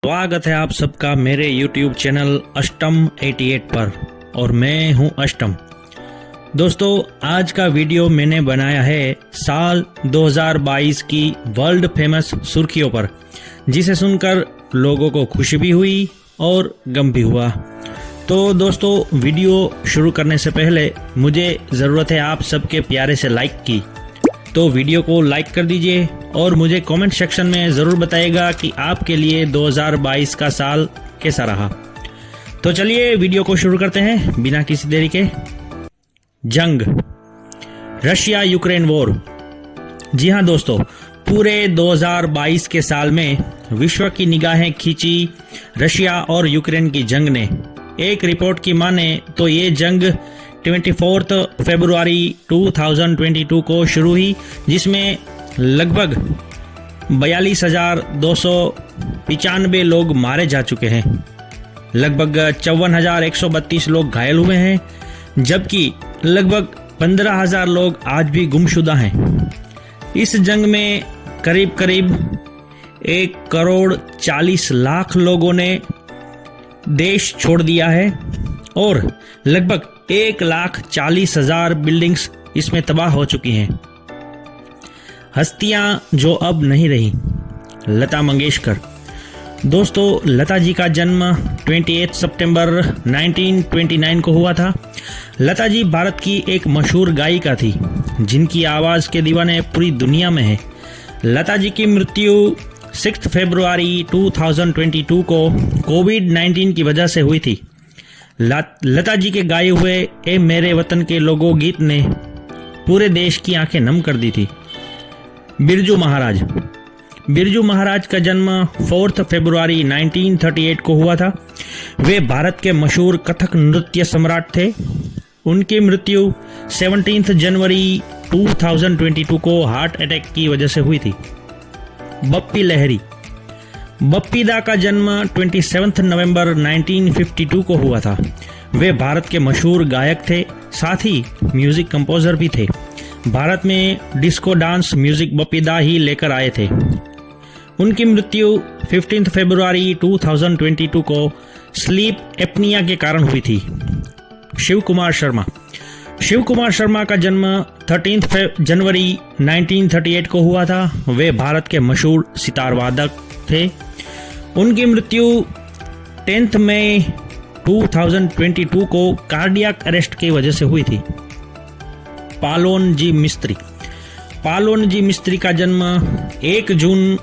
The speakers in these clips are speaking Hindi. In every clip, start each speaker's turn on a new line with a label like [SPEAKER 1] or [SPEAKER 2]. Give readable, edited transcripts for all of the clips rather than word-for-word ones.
[SPEAKER 1] स्वागत है आप सबका मेरे YouTube चैनल अष्टम 88 पर और मैं हूं अष्टम। दोस्तों, आज का वीडियो मैंने बनाया है साल 2022 की वर्ल्ड फेमस सुर्खियों पर, जिसे सुनकर लोगों को खुशी भी हुई और गम भी हुआ। तो दोस्तों, वीडियो शुरू करने से पहले मुझे ज़रूरत है आप सबके प्यारे से लाइक की, तो वीडियो को लाइक कर दीजिए और मुझे कमेंट सेक्शन में ज़रूर बताइएगा कि आपके लिए 2022 का साल कैसा रहा। तो चलिए वीडियो को शुरू करते हैं बिना किसी देरी के। जंग, रशिया यूक्रेन वॉर। जी हाँ दोस्तों, पूरे 2022 के साल में विश्व की निगाहें खींची रशिया और यूक्रेन की जंग ने। एक रिपोर्ट की माने तो ये जंग 24 फरवरी 2022 को शुरू हुई, जिसमें लगभग 42,295 लोग मारे जा चुके हैं। लगभग 54,132 लोग घायल हुए हैं, जबकि लगभग 15,000 लोग आज भी गुमशुदा हैं। इस जंग में करीब 1,40,00,000 लोगों ने देश छोड़ दिया है और लगभग 1,40,000 बिल्डिंग्स इसमें तबाह हो चुकी हैं। हस्तियां जो अब नहीं रही। लता मंगेशकर। दोस्तों, लता जी का जन्म 28 सितंबर 1929 को हुआ था। लता जी भारत की एक मशहूर गायिका थी, जिनकी आवाज़ के दीवाने पूरी दुनिया में हैं। लता जी की मृत्यु 6 फरवरी 2022 को कोविड-19 की वजह से हुई थी। लता जी के गाए हुए ए मेरे वतन के लोगों गीत ने पूरे देश की आंखें नम कर दी थी। बिरजू महाराज। बिरजू महाराज का जन्म 4 फरवरी 1938 को हुआ था। वे भारत के मशहूर कथक नृत्य सम्राट थे। उनकी मृत्यु 17 जनवरी 2022 को हार्ट अटैक की वजह से हुई थी। बप्पी लहरी। बप्पी दा का जन्म 27 नवंबर 1952 को हुआ था। वे भारत के मशहूर गायक थे, साथ ही म्यूजिक कंपोजर भी थे। भारत में डिस्को डांस म्यूजिक बप्पी दा ही लेकर आए थे। उनकी मृत्यु 15 फरवरी 2022 को स्लीप एपनिया के कारण हुई थी। शिव कुमार शर्मा। शिव कुमार शर्मा का जन्म 13 जनवरी 1938 को हुआ था। वे भारत के मशहूर सितार वादक थे। उनकी मृत्यु 10 मई 2022 को कार्डियक अरेस्ट की वजह से हुई थी। पालोन जी मिस्त्री। पालोन जी मिस्त्री का जन्म 1 जून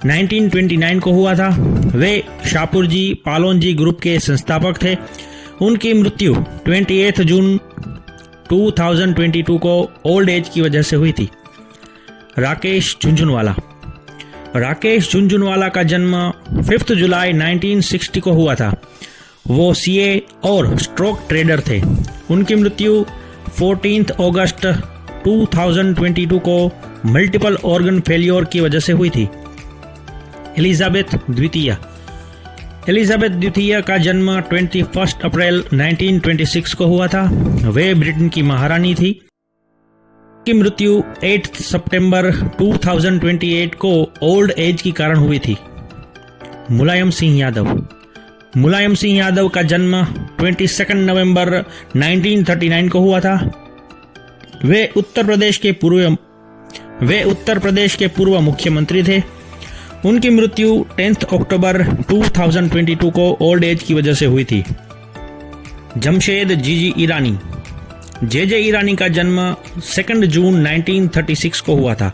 [SPEAKER 1] 1929 को हुआ था। वे शाहपुर जी पालोन जी ग्रुप के संस्थापक थे। उनकी मृत्यु 28 जून 2022 को ओल्ड एज की वजह से हुई थी। राकेश झुंझुनवाला। राकेश झुंझुनवाला का जन्म 5 जुलाई 1960 को हुआ था। वो सीए और स्ट्रोक ट्रेडर थे। उनकी मृत्यु 14 अगस्त 2022 को मल्टीपल ऑर्गन फेलियर की वजह से हुई थी। एलिजाबेथ द्वितीय। एलिजाबेथ द्वितीय का जन्म 21 अप्रैल 1926 को हुआ था। वे ब्रिटेन की महारानी थी। की मृत्यु 8 सितंबर 2028 को ओल्ड एज के कारण हुई थी। मुलायम सिंह यादव। मुलायम सिंह यादव का जन्म 22 नवंबर 1939 को हुआ था। वे उत्तर प्रदेश के पूर्व मुख्यमंत्री थे। उनकी मृत्यु 10 अक्टूबर 2022 को ओल्ड एज की वजह से हुई थी। जमशेद जीजी ईरानी। जे ईरानी का जन्म 2 जून 1936 को हुआ था।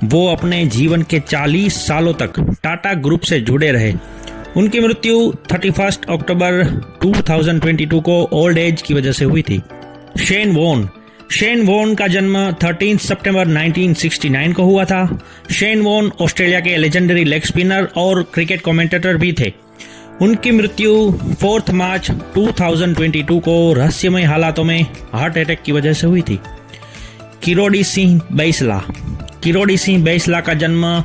[SPEAKER 1] वो अपने जीवन के 40 सालों तक टाटा ग्रुप से जुड़े रहे। उनकी मृत्यु 31 अक्टूबर 2022 को ओल्ड एज की वजह से हुई थी। Shane Warne. शेन वॉन का जन्म 13 सितंबर 1969 को हुआ था। शेन वॉन ऑस्ट्रेलिया के लेजेंडरी लेग स्पिनर और क्रिकेट कमेंटेटर भी थे। उनकी मृत्यु 4 मार्च 2022 को रहस्यमय हालातों में हार्ट अटैक की वजह से हुई थी। किरोड़ी सिंह बैसला। किरोड़ी सिंह बैसला का जन्म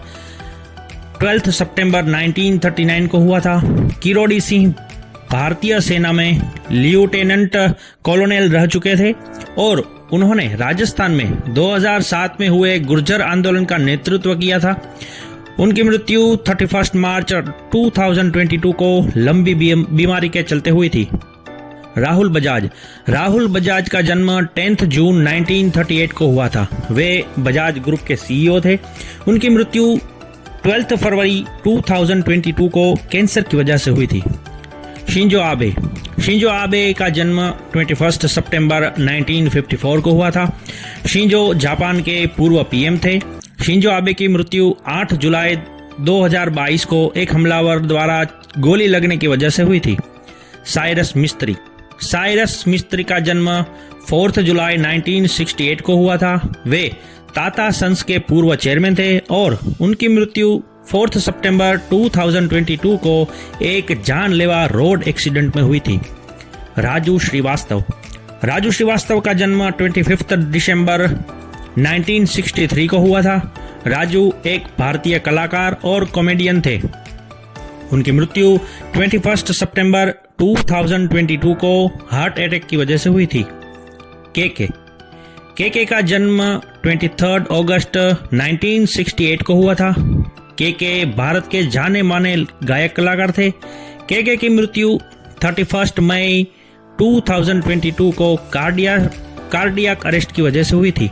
[SPEAKER 1] 12 सितंबर 1939 को हुआ था। किरोड़ी सिंह भारतीय सेना में लेफ्टिनेंट कॉलोनेल रह चुके थे और उन्होंने राजस्थान में 2007 में हुए गुर्जर आंदोलन का नेतृत्व किया था। उनकी मृत्यु 31 मार्च 2022 को लंबी बीमारी के चलते हुई थी। राहुल बजाज का जन्म 10 जून 1938 को हुआ था। वे बजाज ग्रुप के सीईओ थे। उनकी मृत्यु 12 फरवरी 2022 को कैंसर की वजह से हुई थी। शिंजो आबे का जन्म 21 सितंबर 1954 को हुआ था। शिंजो जापान के पूर्व पीएम थे। शिंजो आबे की मृत्यु 8 जुलाई 2022 को एक हमलावर द्वारा गोली लगने की वजह से हुई थी। साइरस मिस्त्री का जन्म 4 जुलाई 1968 को हुआ था। वे टाटा सन्स के पूर्व चेयरमैन थे और उनकी मृत्यु 4 सितंबर 2022 को एक जानलेवा रोड एक्सीडेंट में हुई थी। राजू श्रीवास्तव का जन्म 25 दिसंबर 1963 को हुआ था। राजू एक भारतीय कलाकार और कॉमेडियन थे। उनकी मृत्यु 21 सितंबर 2022 को हार्ट अटैक की वजह से हुई थी। केके का जन्म 23 अगस्त 1968 को हुआ था। केके भारत के जाने माने गायक कलाकार थे। केके की मृत्यु 31 मई 2022 को कार्डियक अरेस्ट की वजह से हुई थी।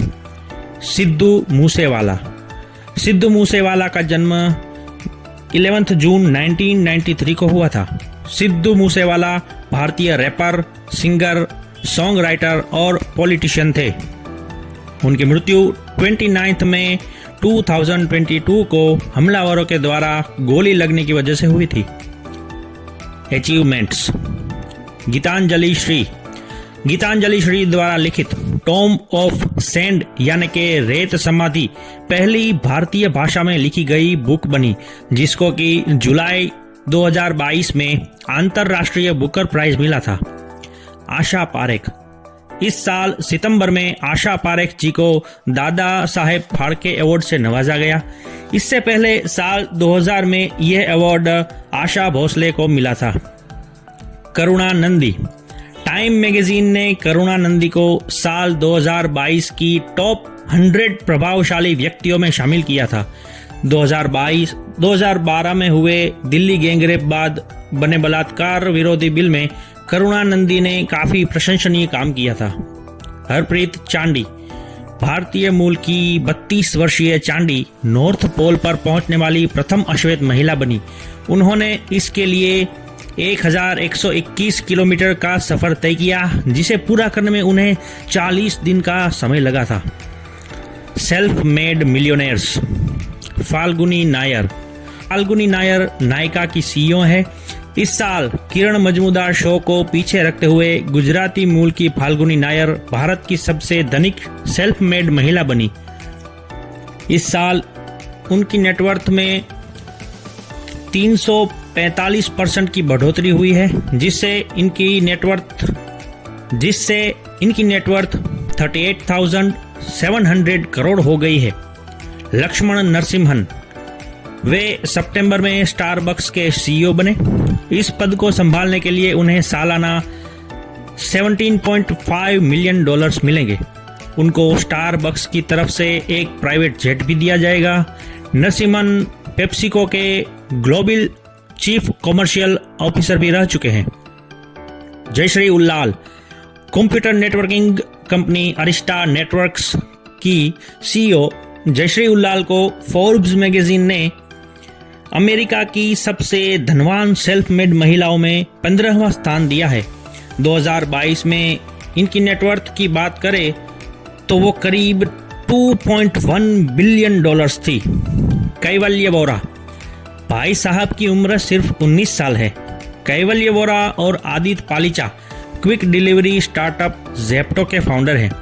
[SPEAKER 1] सिद्धू मूसेवाला का जन्म 11 जून 1993 को हुआ था। सिद्धू मूसेवाला भारतीय रैपर, सिंगर, सॉन्ग राइटर और पॉलिटिशियन थे। उनकी मृत्यु 29 मई 2022 को हमलावरों के द्वारा गोली लगने की वजह से हुई थी। अचीवमेंट्स। गीतांजलि श्री द्वारा लिखित टॉम ऑफ सैंड यानी के रेत समाधि पहली भारतीय भाषा में लिखी गई बुक बनी, जिसको कि जुलाई 2022 में अंतरराष्ट्रीय बुकर प्राइज मिला था। आशा पारेख। इस साल सितंबर में आशा पारेख जी को दादा साहेब फाल्के अवार्ड से नवाजा गया। इससे पहले साल 2000 में यह अवार्ड आशा भोसले को मिला था। करुणा नंदी। टाइम मैगजीन ने करुणा नंदी को साल 2022 की टॉप 100 प्रभावशाली व्यक्तियों में शामिल किया था। 2012 में हुए दिल्ली गैंगरेप बाद बने बलात्कार विरोधी बिल में करुणा नंदी ने काफी प्रशंसनीय काम किया था। हरप्रीत चांडी। भारतीय मूल की 32 वर्षीय चांडी नॉर्थ पोल पर पहुंचने वाली प्रथम अश्वेत महिला बनी। उन्होंने इसके लिए 1121 किलोमीटर का सफर तय किया, जिसे पूरा करने में उन्हें 40 दिन का समय लगा था। Self made millionaires. Falguni Nair Nykaa की सीईओ है। इस साल किरण मजूमदार शो को पीछे रखते हुए गुजराती मूल की फाल्गुनी नायर भारत की सबसे धनिक सेल्फ मेड महिला बनी। इस साल उनकी नेटवर्थ में 345% की बढ़ोतरी हुई है, जिससे इनकी नेटवर्थ 38,700 करोड़ हो गई है। लक्ष्मण नरसिम्हन। वे सितंबर में स्टारबक्स के सीईओ बने। इस पद को संभालने के लिए उन्हें सालाना $17.5 मिलियन मिलेंगे। उनको स्टारबक्स की तरफ से एक प्राइवेट जेट भी दिया जाएगा। नरसिम्हन पेप्सिको के ग्लोबल चीफ कमर्शियल ऑफिसर भी रह चुके हैं। Jayshree Ullal. Computer networking company Arista Networks की सीईओ जयश्री उल्लाल को फोर्ब्स मैगजीन ने अमेरिका की सबसे धनवान सेल्फ मेड महिलाओं में 15वां स्थान दिया है। 2022 में इनकी नेटवर्थ की बात करें तो वो करीब $2.1 बिलियन थी। कैवल्य वोरा। भाई साहब की उम्र सिर्फ 19 साल है। कैवल्य वोरा और Aditya Palicha quick delivery startup Zepto के फाउंडर हैं।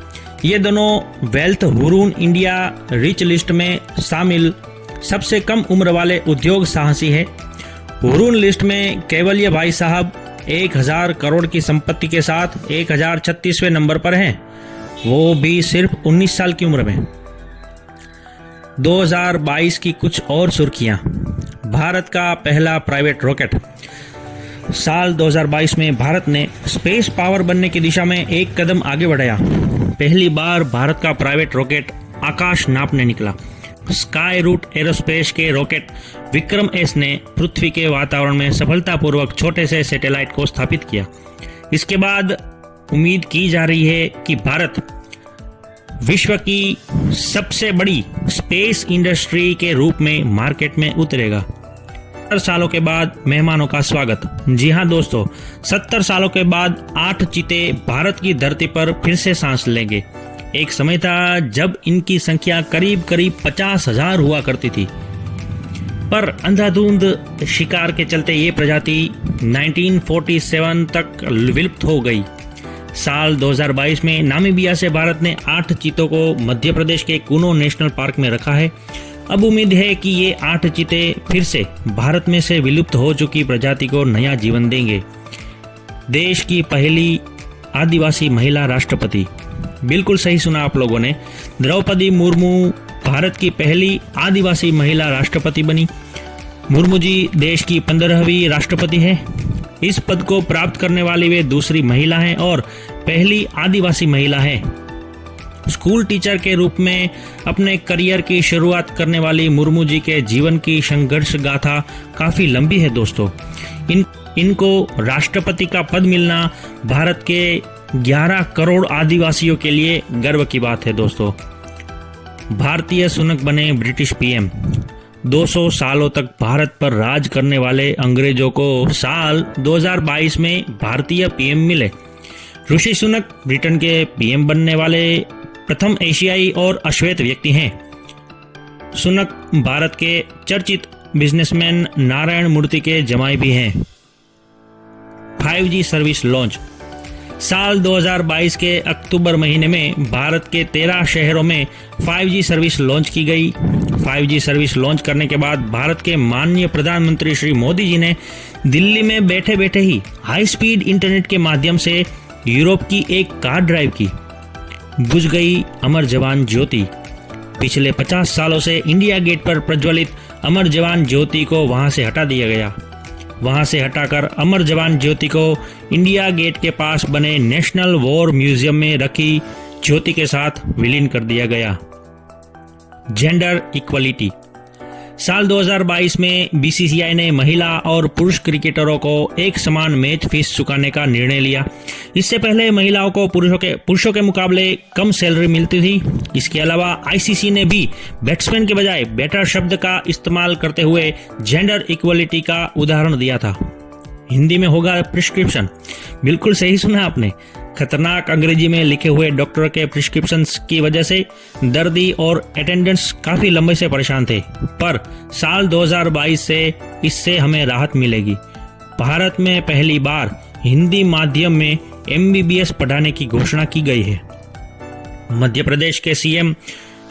[SPEAKER 1] ये दोनों wealth Hurun India rich list में शामिल सबसे कम उम्र वाले उद्योग साहसी हैं। हुरून लिस्ट में कैवल्य भाई साहब 1000 करोड़ की संपत्ति के साथ 1036वें नंबर पर हैं, वो भी सिर्फ 19 साल की उम्र में। 2022 की कुछ और सुर्खियां। भारत का पहला प्राइवेट रॉकेट। साल 2022 में भारत ने स्पेस पावर बनने की दिशा में एक कदम आगे बढ़ाया। पहली बार भारत का प्राइवेट रॉकेट आकाश नापने निकला। स्काई रूट एरोस्पेस के रॉकेट विक्रम एस ने पृथ्वी के वातावरण में सफलतापूर्वक छोटे से सैटेलाइट को स्थापित किया। इसके बाद उम्मीद की जा रही है कि भारत विश्व की सबसे बड़ी स्पेस इंडस्ट्री के रूप में मार्केट में उतरेगा। 70 सालों के बाद मेहमानों का स्वागत। जी हां दोस्तों, 70 सालों के बाद 8 चीते भारत की धरती पर फिर से सांस लेंगे। एक समय था जब इनकी संख्या करीब 50,000 हुआ करती थी, पर अंधाधुंध शिकार के चलते ये प्रजाति 1947 तक विलुप्त हो गई। साल 2022 में नामीबिया से भारत ने 8 चीतों को मध्य प्रदेश के कूनो नेशनल पार्क में रखा है। अब उम्मीद है कि ये 8 चीते फिर से भारत में से विलुप्त हो चुकी प्रजाति को नया जीवन देंगे। देश की पहली आदिवासी महिला राष्ट्रपति, बिल्कुल सही सुना आप लोगों ने, द्रौपदी मुर्मू भारत की पहली आदिवासी महिला राष्ट्रपति बनी। मुर्मू जी देश की 15वीं राष्ट्रपति है। इस पद को प्राप्त करने वाली वे दूसरी महिला हैं और पहली आदिवासी महिला है। स्कूल टीचर के रूप में अपने करियर की शुरुआत करने वाली मुर्मू जी के जीवन की संघर्ष गाथा काफी लंबी है दोस्तों। इनको राष्ट्रपति का पद मिलना भारत के 11 करोड़ आदिवासियों के लिए गर्व की बात है दोस्तों। भारतीय सुनक बने ब्रिटिश पीएम। 200 सालों तक भारत पर राज करने वाले अंग्रेजों को साल 2022 में भारतीय पीएम मिले। ऋषि सुनक ब्रिटेन के पीएम बनने वाले प्रथम एशियाई और अश्वेत व्यक्ति हैं। सुनक भारत के चर्चित बिजनेसमैन नारायण मूर्ति के जमाई भी हैं। 5G service launch. साल 2022 के अक्टूबर महीने में भारत के 13 शहरों में 5G सर्विस लॉन्च की गई। 5G सर्विस लॉन्च करने के बाद भारत के माननीय प्रधानमंत्री श्री मोदी जी ने दिल्ली में बैठे बैठे ही हाई स्पीड इंटरनेट के माध्यम से यूरोप की एक कार ड्राइव की। बुझ गई अमर जवान ज्योति। पिछले 50 सालों से इंडिया गेट पर प्रज्वलित अमर जवान ज्योति को वहां से हटा दिया गया। वहां से हटाकर अमर जवान ज्योति को इंडिया गेट के पास बने नेशनल वॉर म्यूजियम में रखी ज्योति के साथ विलीन कर दिया गया। Gender equality. साल 2022 में बीसीसीआई ने महिला और पुरुष क्रिकेटरों को एक समान मैच फीस चुकाने का निर्णय लिया। इससे पहले महिलाओं को पुरुषों के मुकाबले कम सैलरी मिलती थी। इसके अलावा आईसीसी ने भी बैट्समैन के बजाय बैटर शब्द का इस्तेमाल करते हुए जेंडर इक्वलिटी का उदाहरण दिया था। हिंदी में होगा प्रिस्क्रिप्शन। बिल्कुल सही सुना आपने। खतरनाक अंग्रेजी में लिखे हुए डॉक्टर के प्रिस्क्रिप्शन की वजह से दर्दी और अटेंडेंट्स काफी लंबे से परेशान थे, पर साल 2022 से इससे हमें राहत मिलेगी। भारत में पहली बार हिंदी माध्यम में MBBS पढ़ाने की घोषणा की गई है। मध्य प्रदेश के सीएम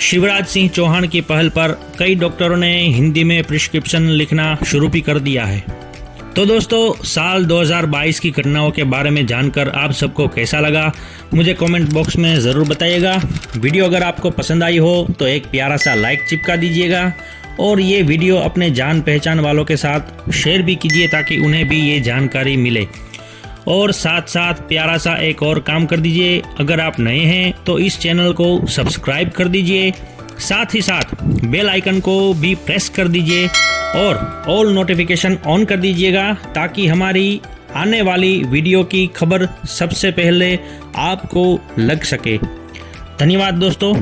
[SPEAKER 1] शिवराज सिंह चौहान की पहल पर कई डॉक्टरों ने हिंदी में प्रिस्क्रिप्शन लिखना शुरू भी कर दिया है। तो दोस्तों, साल 2022 की घटनाओं के बारे में जानकर आप सबको कैसा लगा मुझे कमेंट बॉक्स में ज़रूर बताइएगा। वीडियो अगर आपको पसंद आई हो तो एक प्यारा सा लाइक चिपका दीजिएगा और ये वीडियो अपने जान पहचान वालों के साथ शेयर भी कीजिए ताकि उन्हें भी ये जानकारी मिले। और साथ साथ प्यारा सा एक और काम कर दीजिए, अगर आप नए हैं तो इस चैनल को सब्सक्राइब कर दीजिए, साथ ही साथ बेल आइकन को भी प्रेस कर दीजिए और ऑल नोटिफिकेशन ऑन कर दीजिएगा ताकि हमारी आने वाली वीडियो की खबर सबसे पहले आपको लग सके। धन्यवाद दोस्तों।